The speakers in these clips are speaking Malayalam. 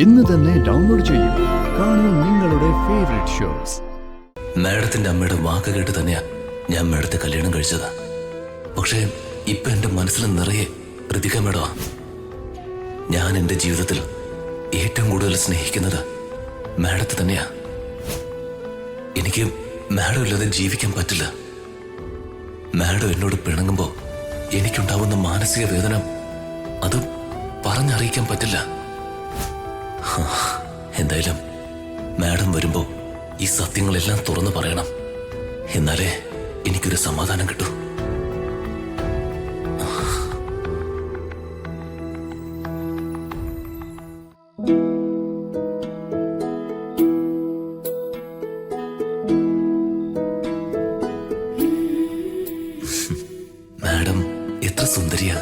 ഇന്ന് തന്നെ ഡൗൺലോഡ് ചെയ്യൂ. കാണൂ നിങ്ങളുടെ ഫേവറേറ്റ് ഷോസ്. മാഡത്തിന്റെ അമ്മയുടെ വാക്ക് കേട്ട് തന്നെയാ ഞാൻ മാഡത്തെ കല്യാണം കഴിച്ചത്. പക്ഷേ ഇപ്പൊ എന്റെ മനസ്സിൽ നിറയെ ഋതിക മാഡമാ. ഞാൻ എന്റെ ജീവിതത്തിൽ ഏറ്റവും കൂടുതൽ സ്നേഹിക്കുന്നത് മാഡത്തെ തന്നെയാ. എനിക്ക് മാഡം ഇല്ലാതെ ജീവിക്കാൻ പറ്റില്ല. മാഡം എന്നോട് പിണങ്ങുമ്പോ എനിക്കുണ്ടാവുന്ന മാനസിക വേദന അത് പറഞ്ഞറിയിക്കാൻ പറ്റില്ല. എന്തായാലും മാഡം വരുമ്പോ ഈ സത്യങ്ങളെല്ലാം തുറന്നു പറയണം. എന്നാലേ എനിക്കൊരു സമാധാനം കിട്ടൂ. മാഡം എത്ര സുന്ദരിയാ.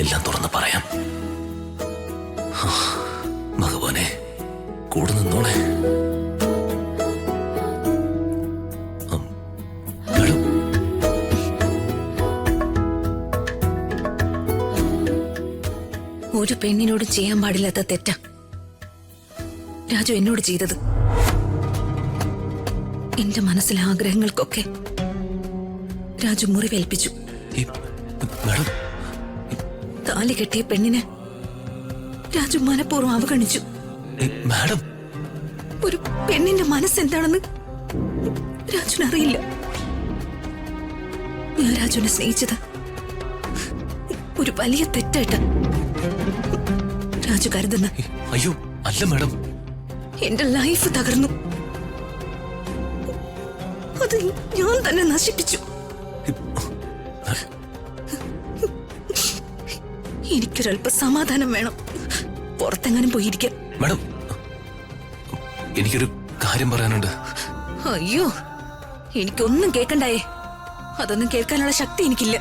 എല്ലാം തുറന്ന് പറയാം. ഭഗവാനെ കൂടെ നിന്നോണേ. ഒരു പെണ്ണിനോട് ചെയ്യാൻ പാടില്ലാത്ത തെറ്റാ രാജു എന്നോട് ചെയ്തത്. എന്റെ മനസ്സിലെ ആഗ്രഹങ്ങൾക്കൊക്കെ രാജു മുറിവേൽപ്പിച്ചു. താലി കെട്ടിയ പെണ്ണിനെ രാജു മനഃപൂർവ്വം അവഗണിച്ചു. ഒരു പെണ്ണിന്റെ മനസ്സെന്താണെന്ന് രാജുവിനറിയില്ല. ഞാൻ രാജുവിനെ സ്നേഹിച്ചത് ഒരു വലിയ തെറ്റായിട്ട് രാജു കരുതുന്ന. അയ്യോ അല്ല മാഡം, എന്റെ ലൈഫ് തകർന്നു. അത് ഞാൻ തന്നെ നശിപ്പിച്ചു. എനിക്കൊരല്പ സമാധാനം വേണം. പുറത്തെങ്ങാനും പോയിരിക്കാൻ. മാഡം എനിക്കൊരു കാര്യം പറയാനുണ്ട്. അയ്യോ എനിക്കൊന്നും കേൾക്കണ്ടായേ. അതൊന്നും കേൾക്കാനുള്ള ശക്തി എനിക്കില്ല.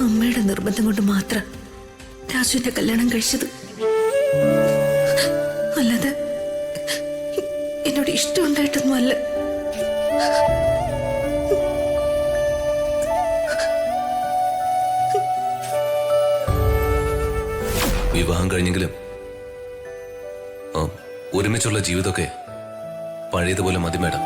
അമ്മയുടെ നിർബന്ധം കൊണ്ട് മാത്രം രാജുവിന്റെ കല്യാണം കഴിച്ചത്. അല്ലാതെ എന്നോട് ഇഷ്ടമുണ്ടായിട്ടൊന്നും അല്ല. വിവാഹം കഴിഞ്ഞെങ്കിലും ഒരുമിച്ചുള്ള ജീവിതമൊക്കെ പഴയതുപോലെ മതി മാഡം.